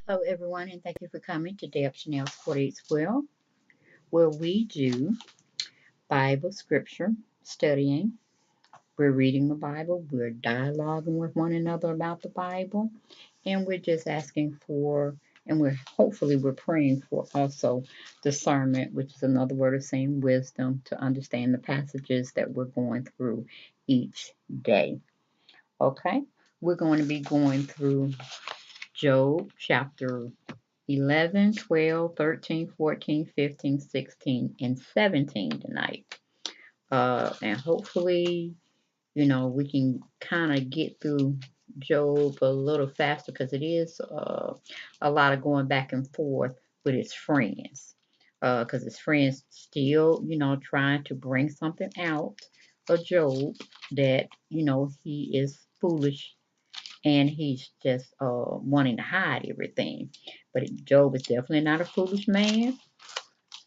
Hello, everyone, and thank you for coming to Day of Chanel's 4812, where we do Bible scripture studying. We're reading the Bible, we're dialoguing with one another about the Bible, and we're just asking for, and we're praying for also discernment, which is another word of saying wisdom to understand the passages that we're going through each day. Okay, we're going to be going through Job chapter 11, 12, 13, 14, 15, 16, and 17 tonight. And hopefully, we can kind of get through Job a little faster because it is a lot of going back and forth with his friends. Because his friends still, trying to bring something out of Job that, he is foolish and he's just wanting to hide everything. But Job is definitely not a foolish man.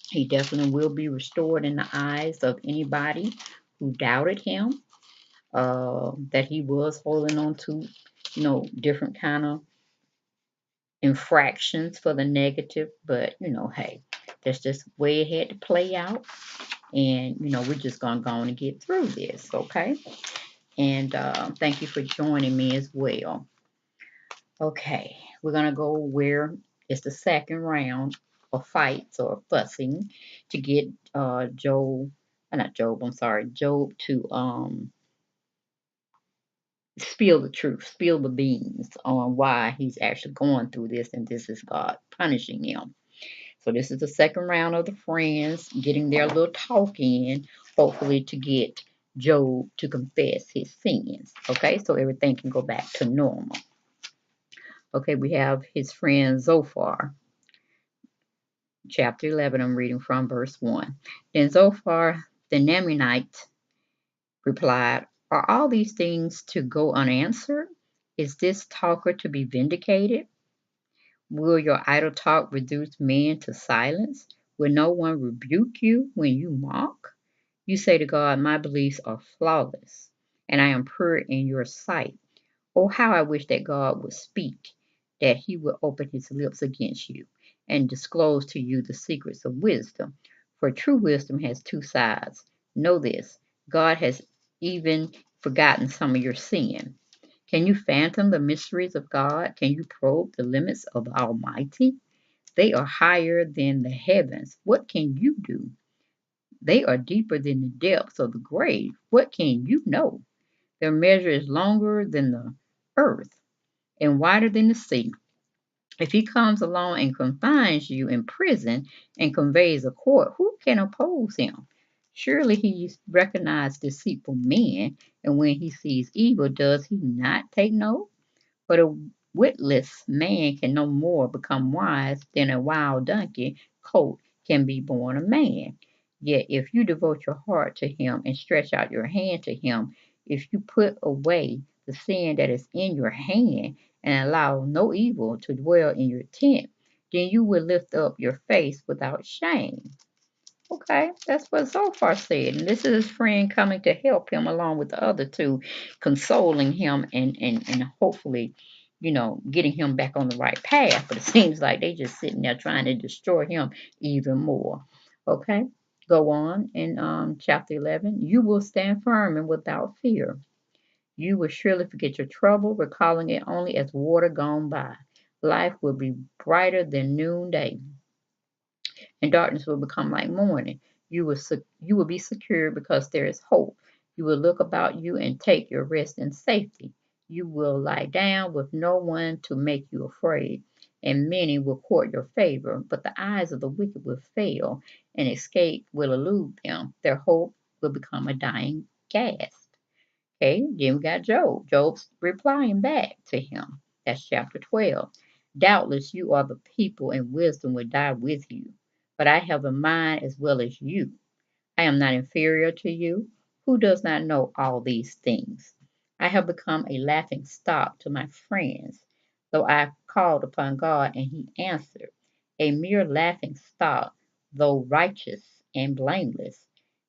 He definitely will be restored in the eyes of anybody who doubted him. That he was holding on to, different kind of infractions for the negative. But hey, that's just the way it had to play out. And we're just gonna go on and get through this, okay? And thank you for joining me as well. Okay, we're gonna go where it's the second round of fights or fussing to get Job to spill the truth, spill the beans on why he's actually going through this and this is God punishing him. So this is the second round of the friends getting their little talk in, hopefully to get Job to confess his sins. Okay, so everything can go back to normal. Okay, we have his friend Zophar. Chapter 11, I'm reading from verse 1. Then Zophar the Naamite replied, are all these things to go unanswered? Is this talker to be vindicated? Will your idle talk reduce men to silence? Will no one rebuke you when you mock? You say to God, my beliefs are flawless, and I am pure in your sight. Oh, how I wish that God would speak, that he would open his lips against you and disclose to you the secrets of wisdom. For true wisdom has two sides. Know this, God has even forgotten some of your sin. Can you fathom the mysteries of God? Can you probe the limits of the Almighty? They are higher than the heavens. What can you do? They are deeper than the depths of the grave. What can you know? Their measure is longer than the earth and wider than the sea. If he comes along and confines you in prison and conveys a court, who can oppose him? Surely he recognizes deceitful men, and when he sees evil, does he not take note? But a witless man can no more become wise than a wild donkey colt can be born a man. Yet if you devote your heart to him and stretch out your hand to him, if you put away the sin that is in your hand and allow no evil to dwell in your tent, then you will lift up your face without shame. Okay, that's what Zophar said. And this is his friend coming to help him along with the other two, consoling him and hopefully, getting him back on the right path. But it seems like they just sitting there trying to destroy him even more. Okay, go on in chapter 11. You will stand firm and without fear. You will surely forget your trouble, recalling it only as water gone by. Life will be brighter than noonday and darkness will become like morning. You will be secure because there is hope. You will look about you and take your rest in safety. You will lie down with no one to make you afraid, and many will court your favor, but the eyes of the wicked will fail, and escape will elude them. Their hope will become a dying gasp. Okay, then we got Job. Job's replying back to him. That's chapter 12. Doubtless you are the people, and wisdom will die with you. But I have a mind as well as you. I am not inferior to you. Who does not know all these things? I have become a laughing stock to my friends, though I called upon God and he answered. A mere laughing stock, though righteous and blameless.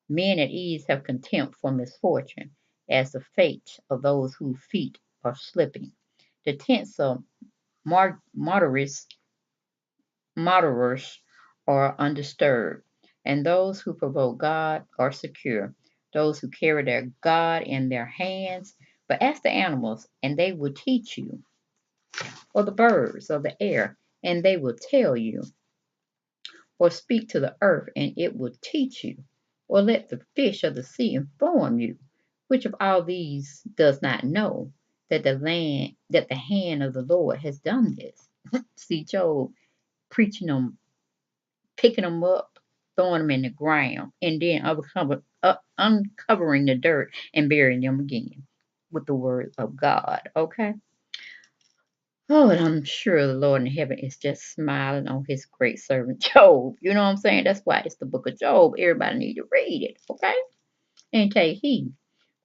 Men at ease have contempt for misfortune, as the fate of those whose feet are slipping. The tents of martyrs moderers are undisturbed, and those who provoke God are secure. Those who carry their God in their hands. But ask the animals, and they will teach you, or the birds of the air, and they will tell you, or speak to the earth, and it will teach you, or let the fish of the sea inform you. Which of all these does not know that the hand of the Lord has done this? See Job preaching them, picking them up, throwing them in the ground, and then uncovering the dirt and burying them again with the word of God. Okay? Oh, and I'm sure the Lord in heaven is just smiling on his great servant Job. You know what I'm saying? That's why it's the book of Job. Everybody need to read it, okay? And take heed.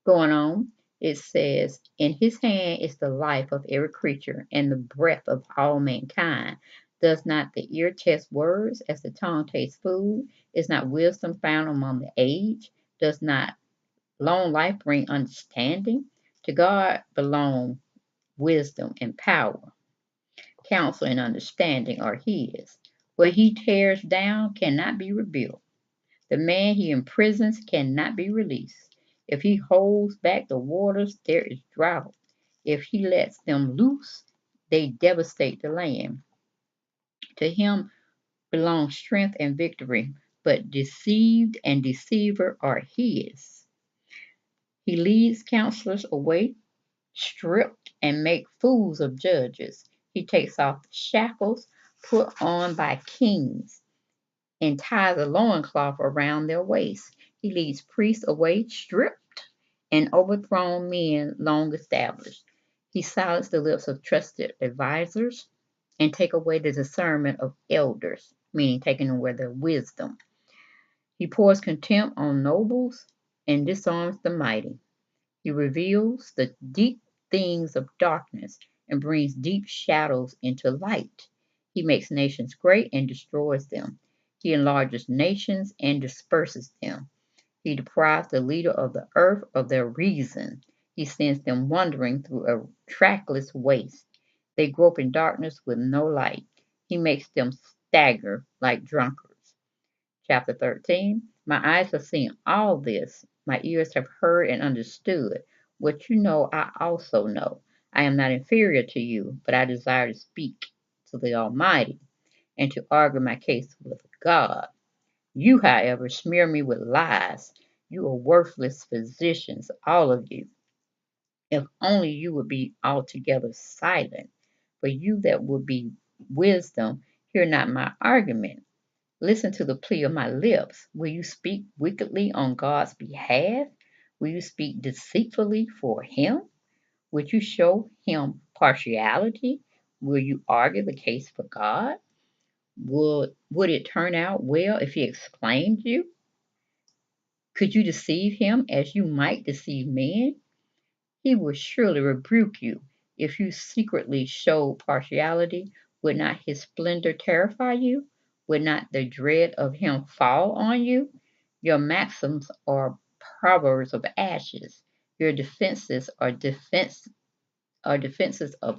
Going on, it says, in his hand is the life of every creature and the breath of all mankind. Does not the ear test words as the tongue tastes food? Is not wisdom found among the age? Does not long life bring understanding? To God belong wisdom and power. Counsel and understanding are his. What he tears down cannot be rebuilt. The man he imprisons cannot be released. If he holds back the waters, there is drought. If he lets them loose, they devastate the land. To him belong strength and victory, but deceived and deceiver are his. He leads counselors away, stripped, and make fools of judges. He takes off the shackles put on by kings and ties a loincloth around their waists. He leads priests away stripped and overthrown men long established. He silenced the lips of trusted advisors and take away the discernment of elders, meaning taking away their wisdom. He pours contempt on nobles and disarms the mighty. He reveals the deep things of darkness and brings deep shadows into light. He makes nations great and destroys them. He enlarges nations and disperses them. He deprives the leader of the earth of their reason. He sends them wandering through a trackless waste. They grope in darkness with no light. He makes them stagger like drunkards. Chapter 13. My eyes have seen all this. My ears have heard and understood. What you know, I also know. I am not inferior to you, but I desire to speak to the Almighty and to argue my case with God. You, however, smear me with lies. You are worthless physicians, all of you. If only you would be altogether silent. For you that would be wisdom, hear not my argument. Listen to the plea of my lips. Will you speak wickedly on God's behalf? Will you speak deceitfully for him? Would you show him partiality? Will you argue the case for God? Would it turn out well if he exclaimed you? Could you deceive him as you might deceive men? He will surely rebuke you. If you secretly show partiality, would not his splendor terrify you? Would not the dread of him fall on you? Your maxims are proverbs of ashes. Your defenses of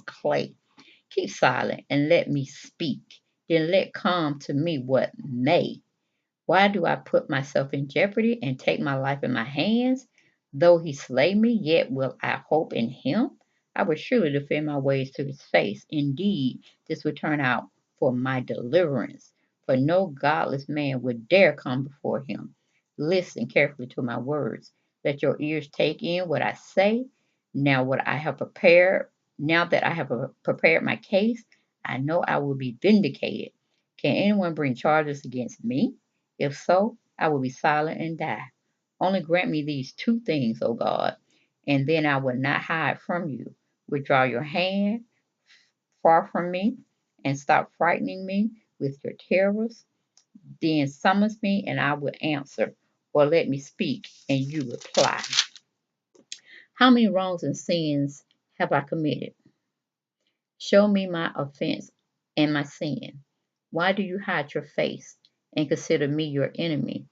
clay. Keep silent and let me speak. Then let come to me what may. Why do I put myself in jeopardy and take my life in my hands? Though he slay me, yet will I hope in him. I will surely defend my ways to his face. Indeed, this will turn out for my deliverance. For no godless man would dare come before him. Listen carefully to my words. Let your ears take in what I say. Now what I have prepared, now that I have prepared my case, I know I will be vindicated. Can anyone bring charges against me? If so, I will be silent and die. Only grant me these two things, O God, and then I will not hide from you. Withdraw your hand far from me and stop frightening me with your terrors. Then summons me and I will answer, or let me speak and you reply. How many wrongs and sins have I committed? Show me my offense and my sin. Why do you hide your face and consider me your enemy?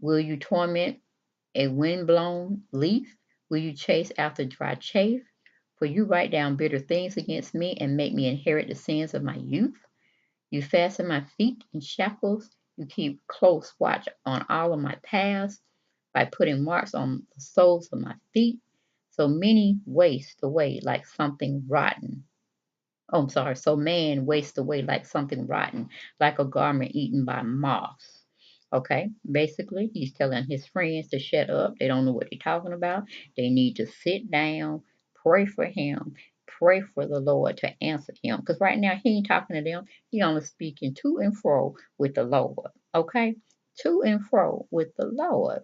Will you torment a wind-blown leaf? Will you chase after dry chaff? For you write down bitter things against me and make me inherit the sins of my youth. You fasten my feet in shackles. You keep close watch on all of my paths by putting marks on the soles of my feet. So many waste away like something rotten. Oh, I'm sorry. So man wastes away like something rotten, like a garment eaten by moths. Okay, basically, he's telling his friends to shut up. They don't know what they're talking about. They need to sit down, pray for him, pray for the Lord to answer him. Because right now, he ain't talking to them. He only speaking to and fro with the Lord. Okay, to and fro with the Lord.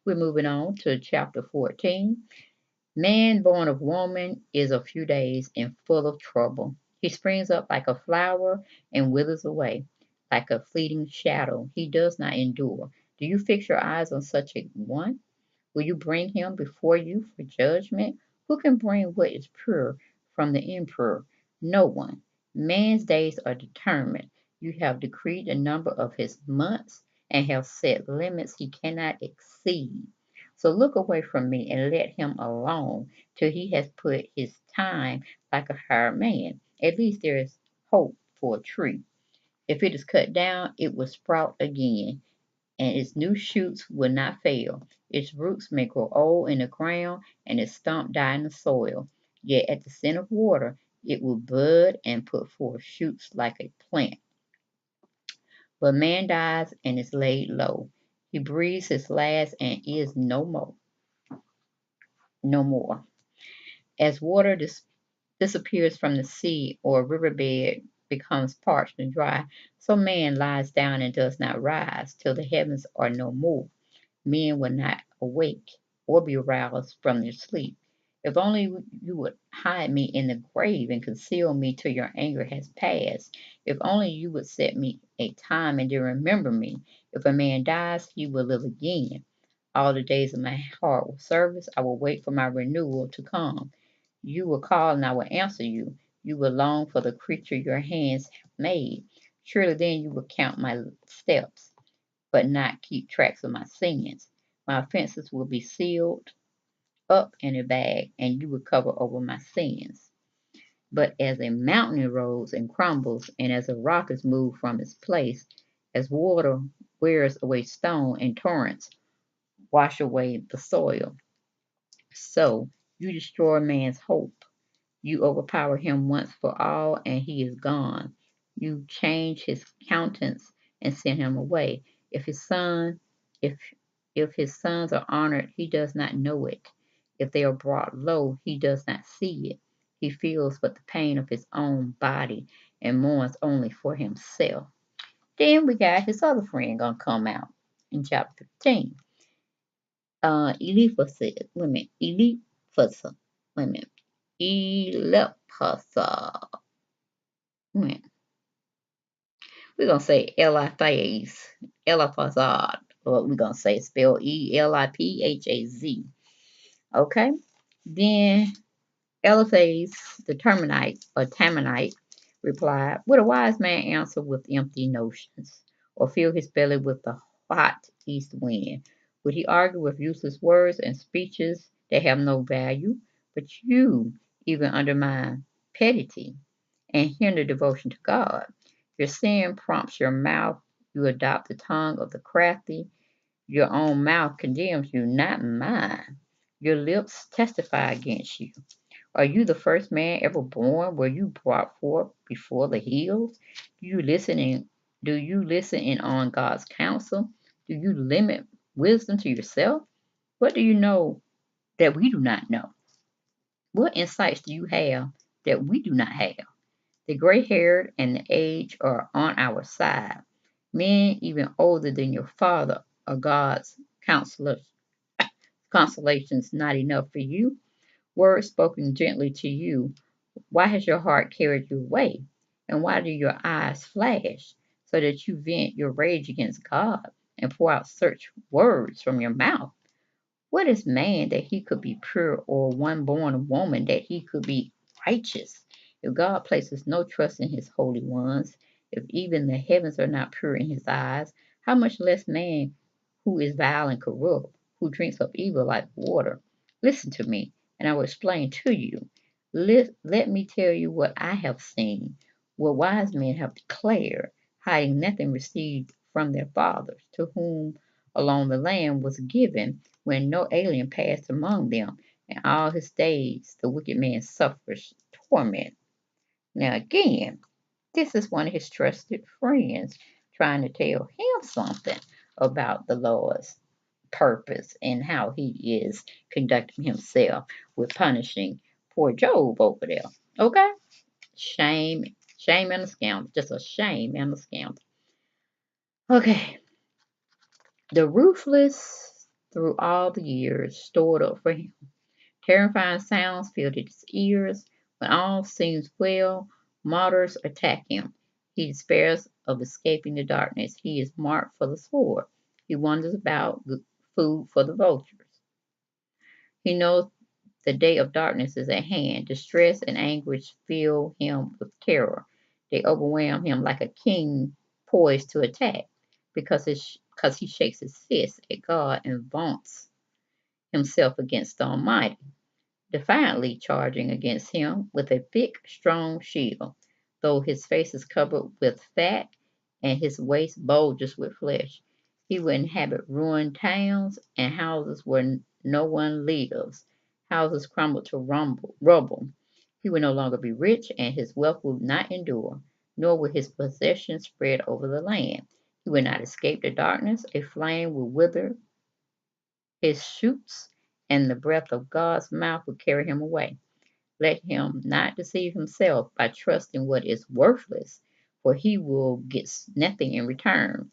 We're moving on to chapter 14. Man born of woman is a few days and full of trouble. He springs up like a flower and withers away, like a fleeting shadow. He does not endure. Do you fix your eyes on such a one? Will you bring him before you for judgment? Who can bring what is pure from the impure? No one. Man's days are determined. You have decreed the number of his months and have set limits he cannot exceed. So look away from me and let him alone till he has put his time like a hired man. At least there is hope for a tree. If it is cut down, it will sprout again, and its new shoots will not fail. Its roots may grow old in the ground, and its stump die in the soil. Yet at the scent of water, it will bud and put forth shoots like a plant. But man dies and is laid low. He breathes his last and is no more. As water disappears from the sea or riverbed becomes parched and dry, so man lies down and does not rise till the heavens are no more. Men will not awake or be roused from their sleep. If only you would hide me in the grave and conceal me till your anger has passed. If only you would set me a time and then remember me. If a man dies, he will live again. All the days of my hard service, I will wait for my renewal to come. You will call and I will answer you. You will long for the creature your hands have made. Surely then you will count my steps, but not keep tracks of my sins. My offenses will be sealed up in a bag, and you will cover over my sins. But as a mountain erodes and crumbles, and as a rock is moved from its place, as water wears away stone and torrents wash away the soil, so you destroy man's hope. You overpower him once for all, and he is gone. You change his countenance and send him away. If his son, if if his sons are honored, he does not know it. If they are brought low, he does not see it. He feels but the pain of his own body and mourns only for himself. Then we got his other friend gonna come out in chapter 15. Eliphaz, wait a minute, Eliphaz, wait a minute, Eliphaz. We're gonna say Eliphaz, Eliphazad, or we're gonna say spell Eliphaz. Okay, then Eliphaz, the Terminite or Tamanite, replied, "Would a wise man answer with empty notions, or fill his belly with the hot east wind? Would he argue with useless words and speeches that have no value? But you even undermine piety and hinder devotion to God. Your sin prompts your mouth. You adopt the tongue of the crafty. Your own mouth condemns you, not mine. Your lips testify against you. Are you the first man ever born? Were you brought forth before the hills? Do you listen in on God's counsel? Do you limit wisdom to yourself? What do you know that we do not know? What insights do you have that we do not have? The gray haired and the aged are on our side. Men even older than your father are God's counselors. Consolations not enough for you. Words spoken gently to you. Why has your heart carried you away? And why do your eyes flash? So that you vent your rage against God and pour out such words from your mouth. What is man that he could be pure, or one born of woman that he could be righteous? If God places no trust in his holy ones, if even the heavens are not pure in his eyes, how much less man who is vile and corrupt, who drinks of evil like water? Listen to me, and I will explain to you. Let me tell you what I have seen. what wise men have declared, hiding nothing received from their fathers, to whom alone the land was given when no alien passed among them, and all his days the wicked man suffers torment. Now again, this is one of his trusted friends trying to tell him something about the Lord's purpose and how he is conducting himself with punishing poor Job over there. Okay? Shame, shame and a scandal. Just a shame and a scandal. Okay. The ruthless through all the years stored up for him. Terrifying sounds filled his ears. When all seems well, martyrs attack him. He despairs of escaping the darkness. He is marked for the sword. He wanders about food for the vultures. He knows the day of darkness is at hand. Distress and anguish fill him with terror. They overwhelm him like a king poised to attack because he shakes his fist at God and vaunts himself against the Almighty, defiantly charging against him with a thick, strong shield, though his face is covered with fat and his waist bulges with flesh. He will inhabit ruined towns and houses where no one lives, houses crumbled to rubble. He will no longer be rich, and his wealth will not endure, nor will his possessions spread over the land. He will not escape the darkness. A flame will wither his shoots, and the breath of God's mouth will carry him away. Let him not deceive himself by trusting what is worthless, for he will get nothing in return.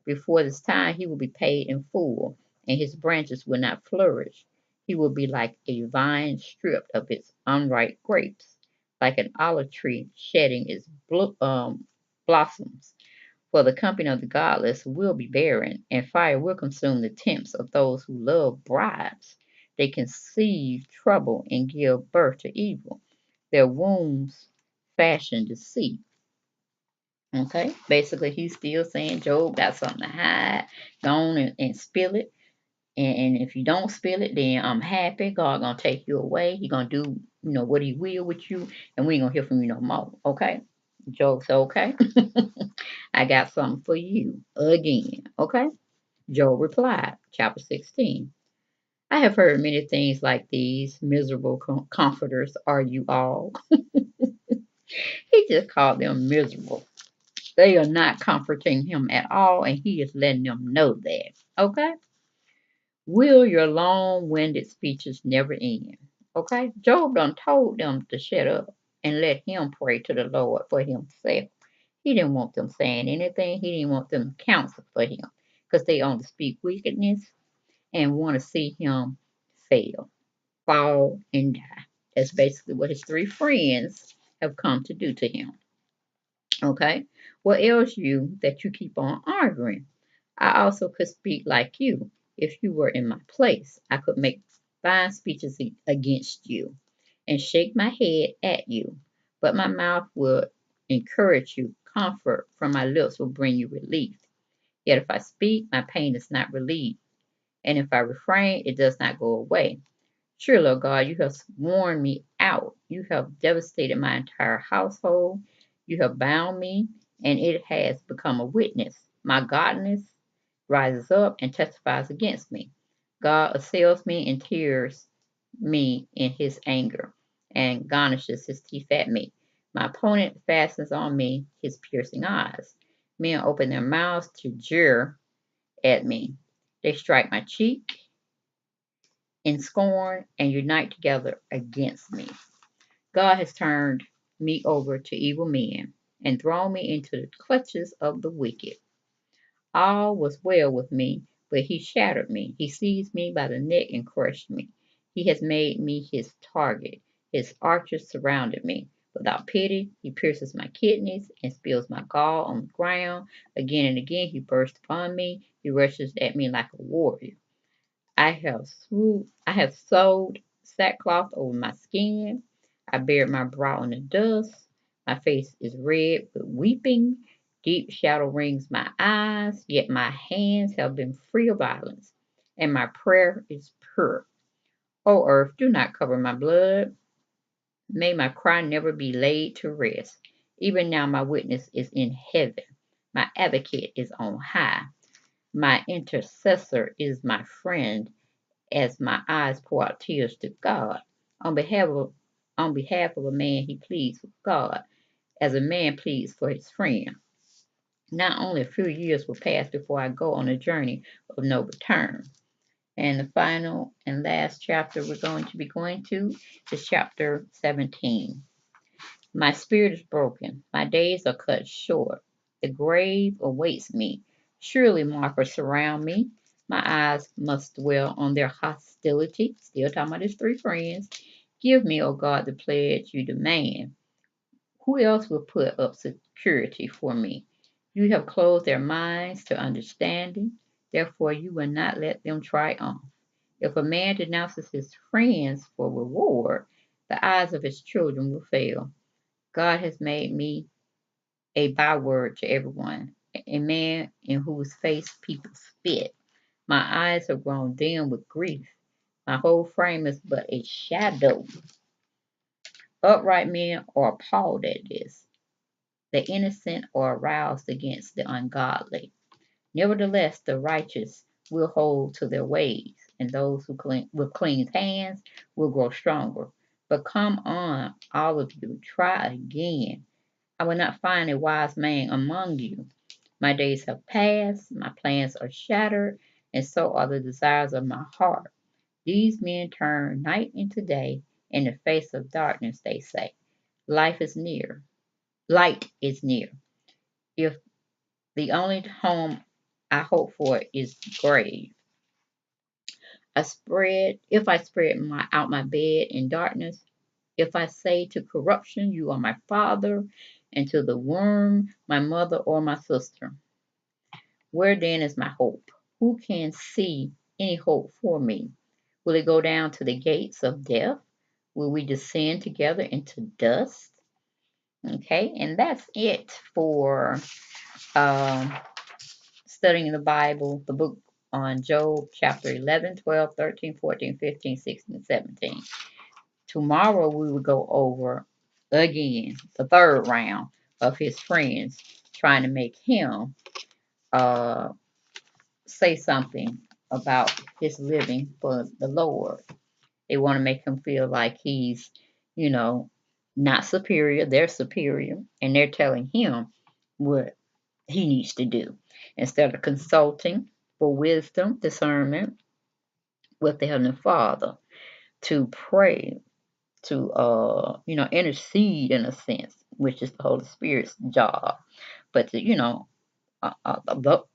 Before this time, he will be paid in full, and his branches will not flourish. He will be like a vine stripped of its unripe grapes, like an olive tree shedding its blossoms. For the company of the godless will be barren, and fire will consume the tents of those who love bribes. They conceive trouble and give birth to evil. Their wombs fashion deceit. Okay, basically, he's still saying Job got something to hide. Go on and spill it. And if you don't spill it, then I'm happy. God gonna take you away. He gonna do, what he will with you, and we ain't gonna hear from you no more. Okay? Job said, okay. I got something for you again. Okay? Job replied, chapter 16. I have heard many things like these. Miserable comforters are you all. He just called them miserable. They are not comforting him at all, and he is letting them know that. Okay? Will your long-winded speeches never end? Okay? Job done told them to shut up and let him pray to the Lord for himself. He didn't want them saying anything. He didn't want them counsel for him because they only speak wickedness and want to see him fail, fall, and die. That's basically what his three friends have come to do to him. Okay? What ails you that you keep on arguing? I also could speak like you. If you were in my place, I could make fine speeches against you and shake my head at you. But my mouth will encourage you. Comfort from my lips will bring you relief. Yet if I speak, my pain is not relieved. And if I refrain, it does not go away. Surely, Lord God, you have worn me out. You have devastated my entire household. You have bound me, and it has become a witness. My godness rises up and testifies against me. God assails me and tears me in his anger and garnishes his teeth at me. My opponent fastens on me his piercing eyes. Men open their mouths to jeer at me. They strike my cheek in scorn and unite together against me. God has turned me over to evil men and thrown me into the clutches of the wicked. All was well with me, but he shattered me. He seized me by the neck and crushed me. He has made me his target. His archers surrounded me. Without pity, he pierces my kidneys and spills my gall on the ground. Again and again, he bursts upon me. He rushes at me like a warrior. I have sewed sackcloth over my skin. I buried my brow in the dust. My face is red with weeping. Deep shadow rings my eyes, yet my hands have been free of violence, and my prayer is pure. O earth, do not cover my blood. May my cry never be laid to rest. Even now my witness is in heaven. My advocate is on high. My intercessor is my friend as my eyes pour out tears to God. On behalf of, on behalf of a man, he pleads with God as a man pleads for his friend. Not only a few years will pass before I go on a journey of no return. And the final and last chapter we're going to be going to is chapter 17. My spirit is broken. My days are cut short. The grave awaits me. Surely markers surround me. My eyes must dwell on their hostility. Still talking about his three friends. Give me, O God, the pledge you demand. Who else will put up security for me? You have closed their minds to understanding. Therefore, you will not let them triumph. If a man denounces his friends for reward, the eyes of his children will fail. God has made me a byword to everyone, a man in whose face people spit. My eyes have grown dim with grief. My whole frame is but a shadow. Upright men are appalled at this. The innocent are aroused against the ungodly. Nevertheless, the righteous will hold to their ways, and those who with clean hands will grow stronger. But come on, all of you, try again. I will not find a wise man among you. My days have passed, my plans are shattered, and so are the desires of my heart. These men turn night into day. In the face of darkness, they say, life is near. Light is near. If the only home I hope for is grave. If I spread out my bed in darkness, if I say to corruption, you are my father, and to the worm, my mother or my sister, where then is my hope? Who can see any hope for me? Will it go down to the gates of death? Will we descend together into dust? Okay, and that's it for um, studying the Bible, the book on Job, chapter 11, 12, 13, 14, 15, 16, and 17. Tomorrow we will go over again the third round of his friends trying to make him uh, say something about his living for the Lord. They want to make him feel like he's, you know, not superior. They're superior, and they're telling him what he needs to do instead of consulting for wisdom, discernment with the Heavenly Father to pray, to intercede in a sense, which is the Holy Spirit's job. But to,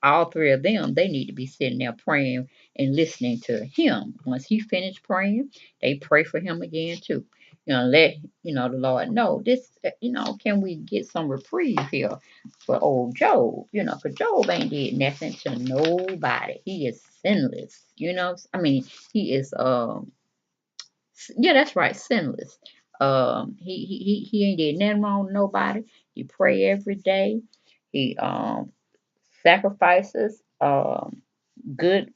all three of them, they need to be sitting there praying and listening to him. Once he finished praying, they pray for him again too. Let the Lord know this. Can we get some reprieve here for old Job? Because Job ain't did nothing to nobody. He is sinless. I mean, he is yeah, that's right, sinless. He ain't did nothing wrong to nobody. He pray every day. He sacrifices good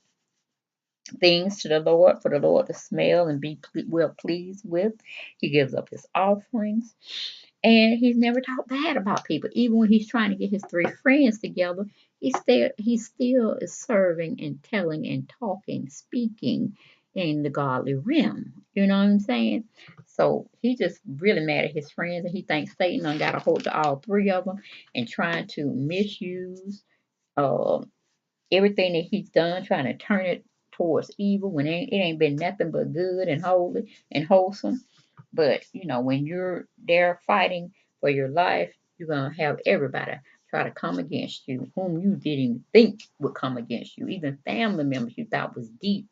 things to the Lord for the Lord to smell and be well pleased with. He gives up his offerings. And he's never talked bad about people. Even when he's trying to get his three friends together, he still is serving and telling and talking, speaking in the godly realm. You know what I'm saying? So he's just really mad at his friends, and he thinks Satan done got a hold of all three of them and trying to misuse uh, everything that he's done, trying to turn it towards evil when it ain't been nothing but good and holy and wholesome. But when you're there fighting for your life, you're gonna have everybody try to come against you, whom you didn't think would come against you, even family members you thought was deep,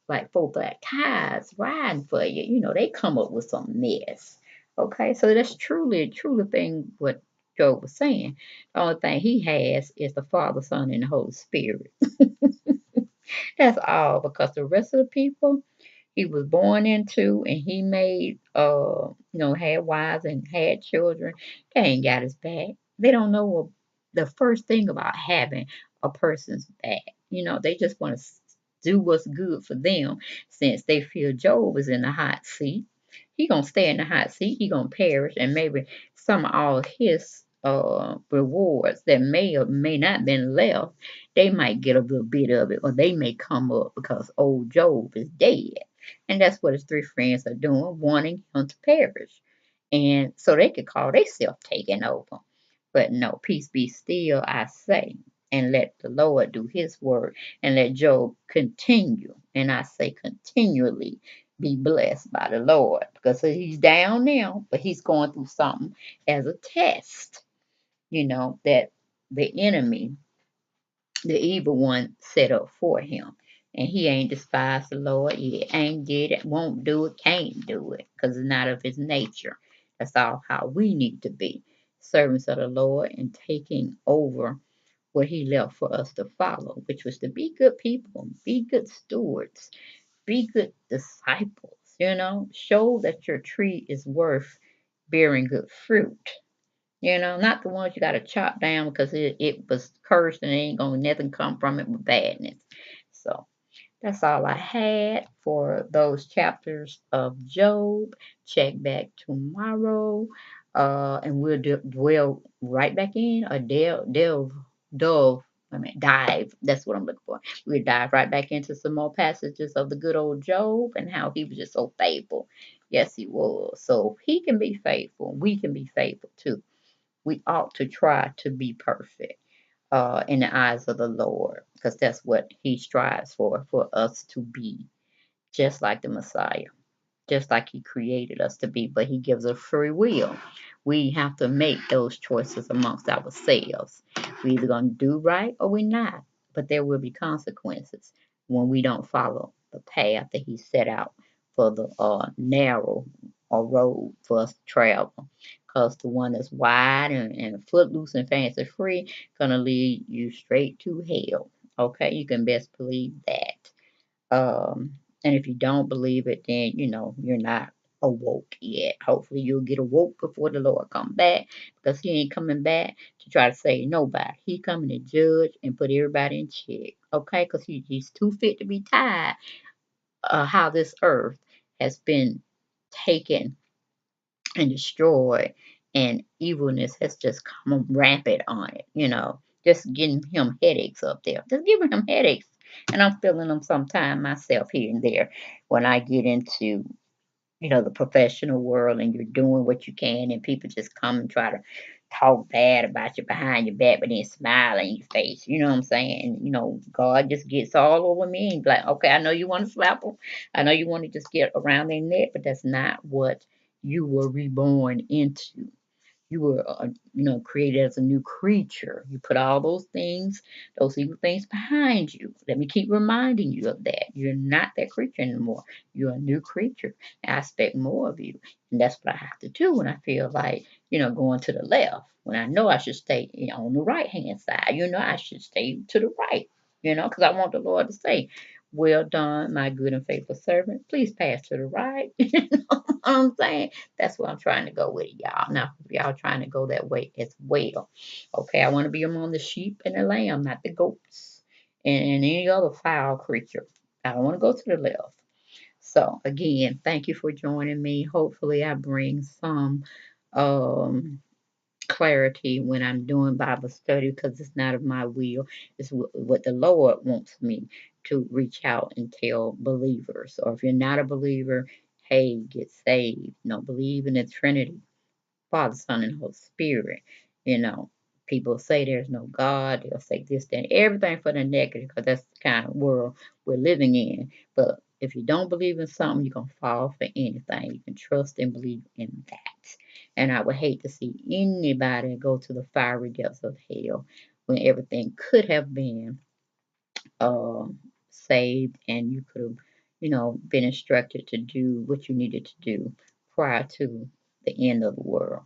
like four black ties riding for you. They come up with some mess. Okay, so that's truly thing what Job was saying. The only thing he has is the Father, Son, and the Holy Spirit. That's all, because the rest of the people he was born into, and he made had wives and had children. They ain't got his back. They don't know the first thing about having a person's back. They just want to do what's good for them, since they feel Job is in the hot seat. He gonna stay in the hot seat. He gonna perish, and maybe some of all his rewards that may or may not been left, they might get a little bit of it, or they may come up because old Job is dead. And that's what his three friends are doing, wanting him to perish. And so they could call themselves taking over. But no, peace be still, I say, and let the Lord do his work, and let Job continue, and I say continually, be blessed by the Lord, because he's down now, but he's going through something as a test, that the enemy, the evil one, set up for him. And he ain't despised the Lord. He ain't did it, won't do it, can't do it, because it's not of his nature. That's all how we need to be, servants of the Lord, and taking over what he left for us to follow, which was to be good people, be good stewards, be good disciples, show that your tree is worth bearing good fruit. Not the ones you got to chop down because it was cursed and ain't gonna nothing come from it but badness. So that's all I had for those chapters of Job. Check back tomorrow, and we'll dwell right back in or dive. That's what I'm looking for. We'll dive right back into some more passages of the good old Job and how he was just so faithful. Yes, he was. So he can be faithful. We can be faithful too. We ought to try to be perfect in the eyes of the Lord, because that's what he strives for us to be, just like the Messiah, just like he created us to be, but he gives us free will. We have to make those choices amongst ourselves. We're either going to do right or we're not, but there will be consequences when we don't follow the path that he set out for the narrow road for us to travel. Because the one that's wide and footloose and fancy free gonna lead you straight to hell. Okay, you can best believe that. And if you don't believe it, then you're not awoke yet. Hopefully you'll get awoke before the Lord come back, because he ain't coming back to try to save nobody. He coming to judge and put everybody in check. Okay, because he's too fit to be tied. How this earth has been taken and destroyed, and evilness has just come rampant on it. Just getting him headaches up there, just giving him headaches. And I'm feeling them sometime myself here and there when I get into the professional world, and you're doing what you can, and people just come and try to talk bad about you behind your back, but then smile in your face. You know what I'm saying? God just gets all over me and be like, okay, I know you want to slap them. I know you want to just get around their neck, but that's not what you were reborn into. You were, created as a new creature. You put all those things, those evil things behind you. Let me keep reminding you of that. You're not that creature anymore. You're a new creature. I expect more of you. And that's what I have to do when I feel like, going to the left. When I know I should stay on the right hand side, I should stay to the right, because I want the Lord to say, well done, my good and faithful servant. Please pass to the right. You know what I'm saying? That's what I'm trying to go with, y'all. Now, y'all trying to go that way as well. Okay, I want to be among the sheep and the lamb, not the goats and any other foul creature. I don't want to go to the left. So, again, thank you for joining me. Hopefully, I bring some um, clarity when I'm doing Bible study, because it's not of my will. It's what the Lord wants me to reach out and tell believers. Or if you're not a believer, hey, get saved. Believe in the Trinity, Father, Son, and Holy Spirit. You know, People say there's no God. They'll say this, that, everything for the negative, because that's the kind of world we're living in. But if you don't believe in something, you're going to fall for anything. You can trust and believe in that. And I would hate to see anybody go to the fiery depths of hell when everything could have been saved, and you could have, been instructed to do what you needed to do prior to the end of the world.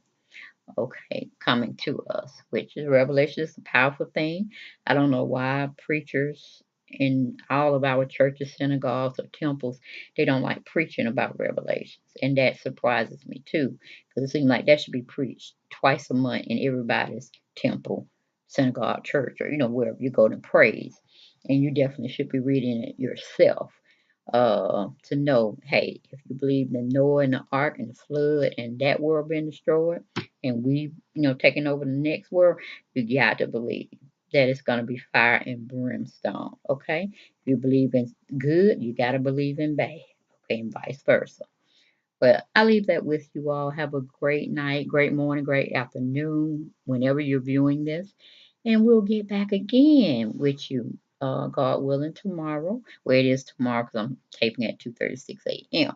Okay, coming to us, which is Revelation is a powerful thing. I don't know why preachers in all of our churches, synagogues, or temples, they don't like preaching about Revelations. And that surprises me too, because it seems like that should be preached twice a month in everybody's temple, synagogue, church, or wherever you go to praise. And you definitely should be reading it yourself to know, hey, if you believe in Noah and the ark and the flood and that world being destroyed, and we, taking over the next world, you got to believe that it's going to be fire and brimstone. Okay, if you believe in good, you got to believe in bad. Okay, and vice versa. But I leave that with you all. Have a great night, great morning, great afternoon, whenever you're viewing this. And we'll get back again with you, God willing, tomorrow. Well, it is tomorrow because I'm taping at 2:36 a.m.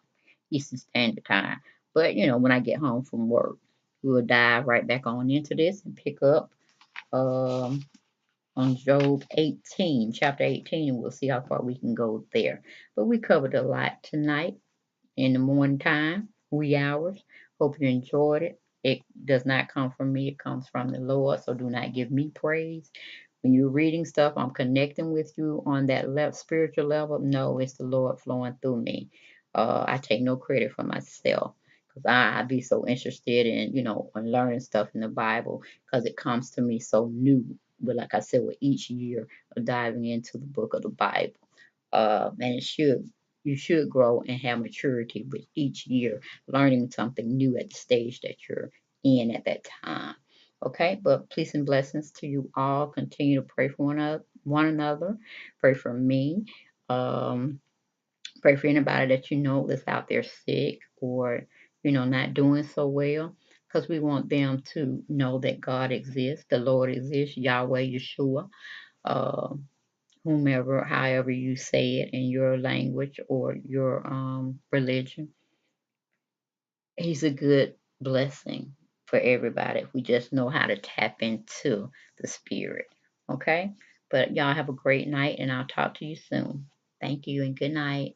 Eastern Standard Time. But, when I get home from work, we'll dive right back on into this and pick up um, on Job 18, chapter 18, and we'll see how far we can go there. But we covered a lot tonight in the morning time, wee hours. Hope you enjoyed it. It does not come from me, it comes from the Lord. So do not give me praise. When you're reading stuff, I'm connecting with you on that spiritual level. No, it's the Lord flowing through me. I take no credit for myself because I be so interested in, in learning stuff in the Bible because it comes to me so new. But like I said, with each year of diving into the book of the Bible, and you should grow and have maturity with each year, learning something new at the stage that you're in at that time. Okay, but peace and blessings to you all. Continue to pray for one another. Pray for me. Um, Pray for anybody that you know that's out there sick or not doing so well, because we want them to know that God exists, the Lord exists, Yahweh, Yeshua. Uh, Whomever, however you say it in your language or your religion. He's a good blessing for everybody if we just know how to tap into the spirit. Okay? But y'all have a great night and I'll talk to you soon. Thank you and good night.